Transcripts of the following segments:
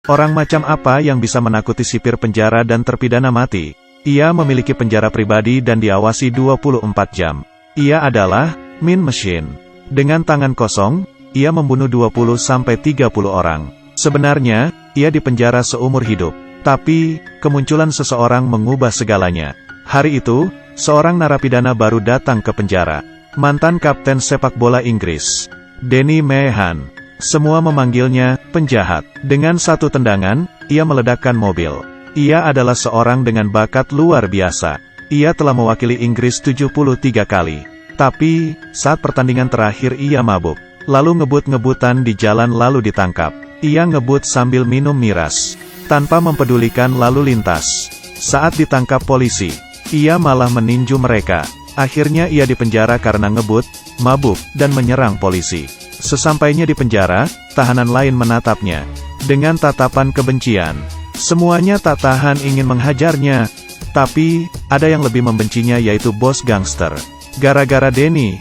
Orang macam apa yang bisa menakuti sipir penjara dan terpidana mati? Ia memiliki penjara pribadi dan diawasi 24 jam. Ia adalah Mean Machine. Dengan tangan kosong, ia membunuh 20-30 orang. Sebenarnya, ia dipenjara seumur hidup. Tapi, kemunculan seseorang mengubah segalanya. Hari itu, seorang narapidana baru datang ke penjara. Mantan kapten sepak bola Inggris, Danny Meehan. Semua memanggilnya penjahat. Dengan satu tendangan, ia meledakkan mobil. Ia adalah seorang dengan bakat luar biasa. Ia telah mewakili Inggris 73 kali. Tapi, saat pertandingan terakhir ia mabuk. Lalu ngebut-ngebutan di jalan lalu ditangkap. Ia ngebut sambil minum miras, tanpa mempedulikan lalu lintas. Saat ditangkap polisi, ia malah meninju mereka. Akhirnya ia dipenjara karena ngebut, mabuk, dan menyerang polisi. Sesampainya di penjara, tahanan lain menatapnya dengan tatapan kebencian. Semuanya tak tahan ingin menghajarnya. Tapi, ada yang lebih membencinya yaitu bos gangster. Gara-gara Danny,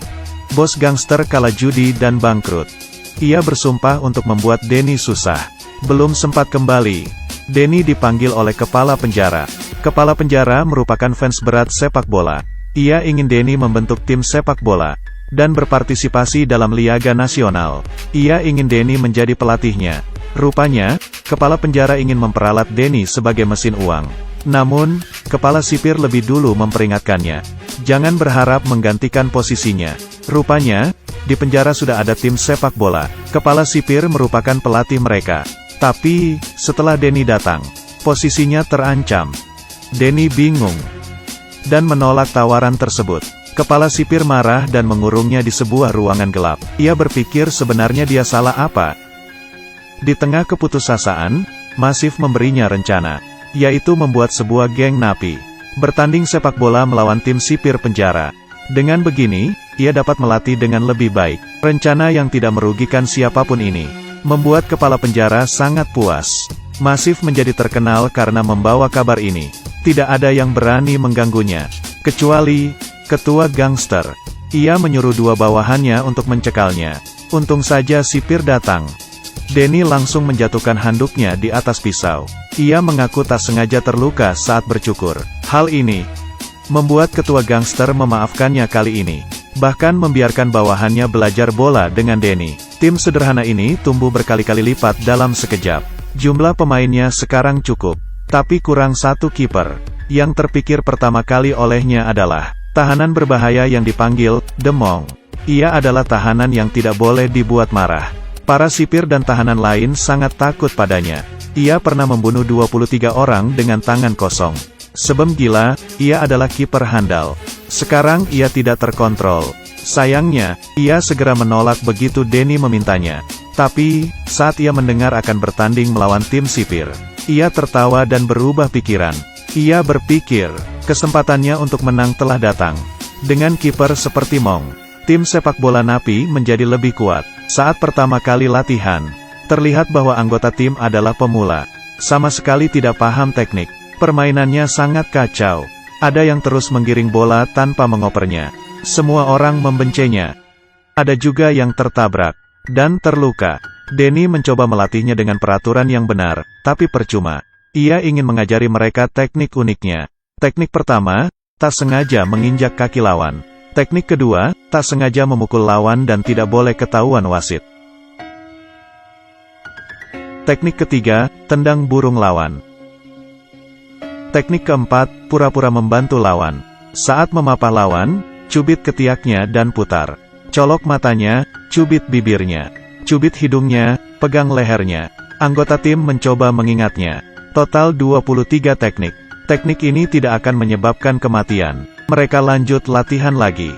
bos gangster kalah judi dan bangkrut. Ia bersumpah untuk membuat Danny susah. Belum sempat kembali, Danny dipanggil oleh kepala penjara. Kepala penjara merupakan fans berat sepak bola. Ia ingin Danny membentuk tim sepak bola dan berpartisipasi dalam Liga Nasional. Ia ingin Danny menjadi pelatihnya. Rupanya, kepala penjara ingin memperalat Danny sebagai mesin uang. Namun, kepala sipir lebih dulu memperingatkannya. Jangan berharap menggantikan posisinya. Rupanya, di penjara sudah ada tim sepak bola. Kepala sipir merupakan pelatih mereka. Tapi, setelah Danny datang, posisinya terancam. Danny bingung dan menolak tawaran tersebut. Kepala sipir marah dan mengurungnya di sebuah ruangan gelap. Ia berpikir sebenarnya dia salah apa. Di tengah keputusasaan, Masif memberinya rencana, yaitu membuat sebuah geng napi bertanding sepak bola melawan tim sipir penjara. Dengan begini, ia dapat melatih dengan lebih baik. Rencana yang tidak merugikan siapapun ini membuat kepala penjara sangat puas. Masif menjadi terkenal karena membawa kabar ini. Tidak ada yang berani mengganggunya, kecuali ketua gangster. Ia menyuruh dua bawahannya untuk mencekalnya. Untung saja sipir datang. Danny langsung menjatuhkan handuknya di atas pisau. Ia mengaku tak sengaja terluka saat bercukur. Hal ini membuat ketua gangster memaafkannya kali ini. Bahkan membiarkan bawahannya belajar bola dengan Danny. Tim sederhana ini tumbuh berkali-kali lipat dalam sekejap. Jumlah pemainnya sekarang cukup, tapi kurang satu kiper. Yang terpikir pertama kali olehnya adalah tahanan berbahaya yang dipanggil The Monk. Ia adalah tahanan yang tidak boleh dibuat marah. Para sipir dan tahanan lain sangat takut padanya. Ia pernah membunuh 23 orang dengan tangan kosong. Sebab gila, ia adalah kiper handal. Sekarang ia tidak terkontrol. Sayangnya, ia segera menolak begitu Danny memintanya. Tapi, saat ia mendengar akan bertanding melawan tim sipir, ia tertawa dan berubah pikiran. Ia berpikir, kesempatannya untuk menang telah datang. Dengan kiper seperti Monk, tim sepak bola napi menjadi lebih kuat. Saat pertama kali latihan, terlihat bahwa anggota tim adalah pemula. Sama sekali tidak paham teknik. Permainannya sangat kacau. Ada yang terus menggiring bola tanpa mengopernya. Semua orang membencinya. Ada juga yang tertabrak dan terluka. Danny mencoba melatihnya dengan peraturan yang benar, tapi percuma. Ia ingin mengajari mereka teknik uniknya. Teknik pertama, tak sengaja menginjak kaki lawan. Teknik kedua, tak sengaja memukul lawan dan tidak boleh ketahuan wasit. Teknik ketiga, tendang burung lawan. Teknik keempat, pura-pura membantu lawan. Saat memapah lawan, cubit ketiaknya dan putar. Colok matanya, cubit bibirnya, cubit hidungnya, pegang lehernya. Anggota tim mencoba mengingatnya. Total 23 teknik. Teknik ini tidak akan menyebabkan kematian. Mereka lanjut latihan lagi.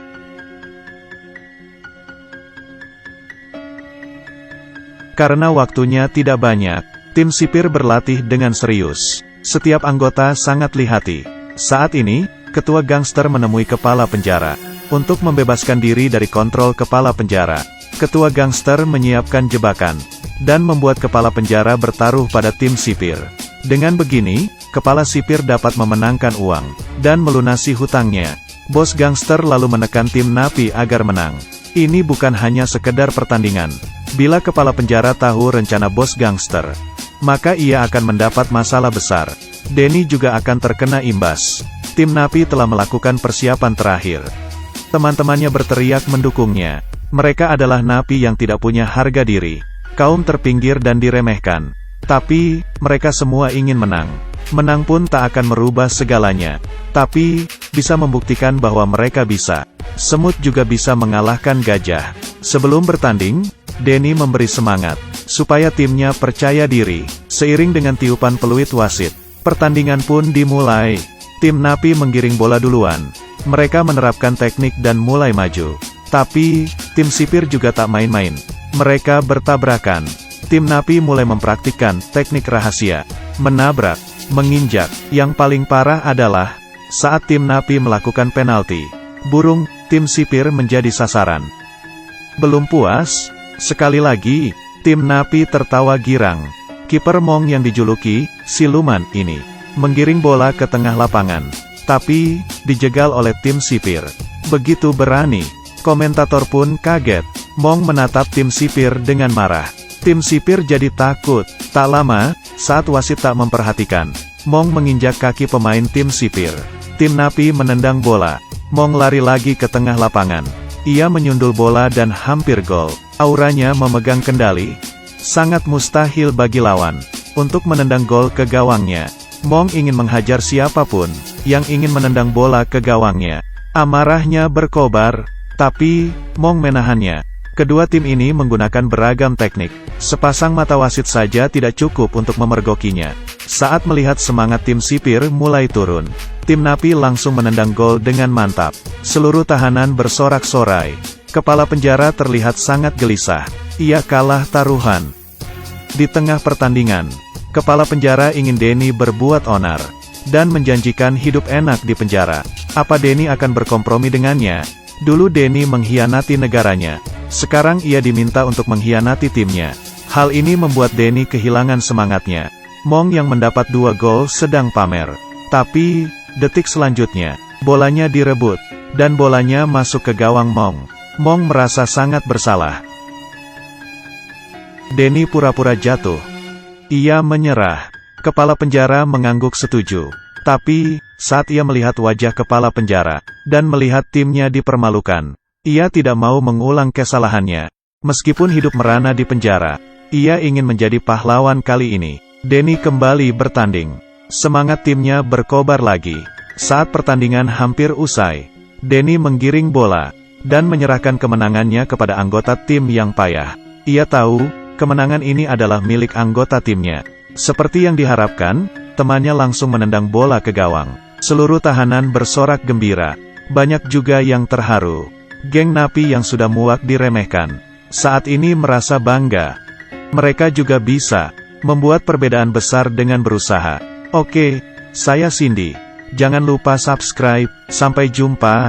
Karena waktunya tidak banyak, tim sipir berlatih dengan serius. Setiap anggota sangat lihati. Saat ini, ketua gangster menemui kepala penjara untuk membebaskan diri dari kontrol kepala penjara. Ketua gangster menyiapkan jebakan dan membuat kepala penjara bertaruh pada tim sipir. Dengan begini, kepala sipir dapat memenangkan uang dan melunasi hutangnya. Bos gangster lalu menekan tim napi agar menang. Ini bukan hanya sekedar pertandingan. Bila kepala penjara tahu rencana bos gangster, maka ia akan mendapat masalah besar. Denny juga akan terkena imbas. Tim Napi telah melakukan persiapan terakhir. Teman-temannya berteriak mendukungnya. Mereka adalah napi yang tidak punya harga diri, kaum terpinggir dan diremehkan. Tapi, mereka semua ingin menang. Menang pun tak akan merubah segalanya. Tapi, bisa membuktikan bahwa mereka bisa. Semut juga bisa mengalahkan gajah. Sebelum bertanding, Denny memberi semangat, supaya timnya percaya diri. Seiring dengan tiupan peluit wasit, pertandingan pun dimulai. Tim Napi menggiring bola duluan. Mereka menerapkan teknik dan mulai maju. Tapi, tim sipir juga tak main-main. Mereka bertabrakan. Tim Napi mulai mempraktikkan teknik rahasia, menabrak, menginjak. Yang paling parah adalah, saat tim Napi melakukan penalti, burung tim sipir menjadi sasaran. Belum puas, sekali lagi, tim Napi tertawa girang. Kiper Mong yang dijuluki siluman ini, menggiring bola ke tengah lapangan. Tapi, dijegal oleh tim sipir. Begitu berani, komentator pun kaget. Mong menatap tim sipir dengan marah. Tim sipir jadi takut. Tak lama, saat wasit tak memperhatikan, Mong menginjak kaki pemain tim sipir. Tim Napi menendang bola. Mong lari lagi ke tengah lapangan. Ia menyundul bola dan hampir gol. Auranya memegang kendali. Sangat mustahil bagi lawan untuk menendang gol ke gawangnya. Mong ingin menghajar siapapun yang ingin menendang bola ke gawangnya. Amarahnya berkobar, tapi Mong menahannya. Kedua tim ini menggunakan beragam teknik. Sepasang mata wasit saja tidak cukup untuk memergokinya. Saat melihat semangat tim sipir mulai turun, tim Napi langsung menendang gol dengan mantap. Seluruh tahanan bersorak-sorai. Kepala penjara terlihat sangat gelisah. Ia kalah taruhan. Di tengah pertandingan, kepala penjara ingin Denny berbuat onar dan menjanjikan hidup enak di penjara. Apa Denny akan berkompromi dengannya? Dulu Denny mengkhianati negaranya. Sekarang ia diminta untuk mengkhianati timnya. Hal ini membuat Denny kehilangan semangatnya. Mong yang mendapat 2 gol sedang pamer. Tapi, detik selanjutnya, bolanya direbut, dan bolanya masuk ke gawang Mong. Mong merasa sangat bersalah. Denny pura-pura jatuh. Ia menyerah. Kepala penjara mengangguk setuju. Tapi, saat ia melihat wajah kepala penjara, dan melihat timnya dipermalukan, ia tidak mau mengulang kesalahannya. Meskipun hidup merana di penjara, ia ingin menjadi pahlawan kali ini. Denny kembali bertanding. Semangat timnya berkobar lagi. Saat pertandingan hampir usai, Denny menggiring bola, dan menyerahkan kemenangannya kepada anggota tim yang payah. Ia tahu, kemenangan ini adalah milik anggota timnya. Seperti yang diharapkan, temannya langsung menendang bola ke gawang. Seluruh tahanan bersorak gembira. Banyak juga yang terharu. Geng Napi yang sudah muak diremehkan, saat ini merasa bangga. Mereka juga bisa membuat perbedaan besar dengan berusaha. Oke, saya Cindy. Jangan lupa subscribe. Sampai jumpa.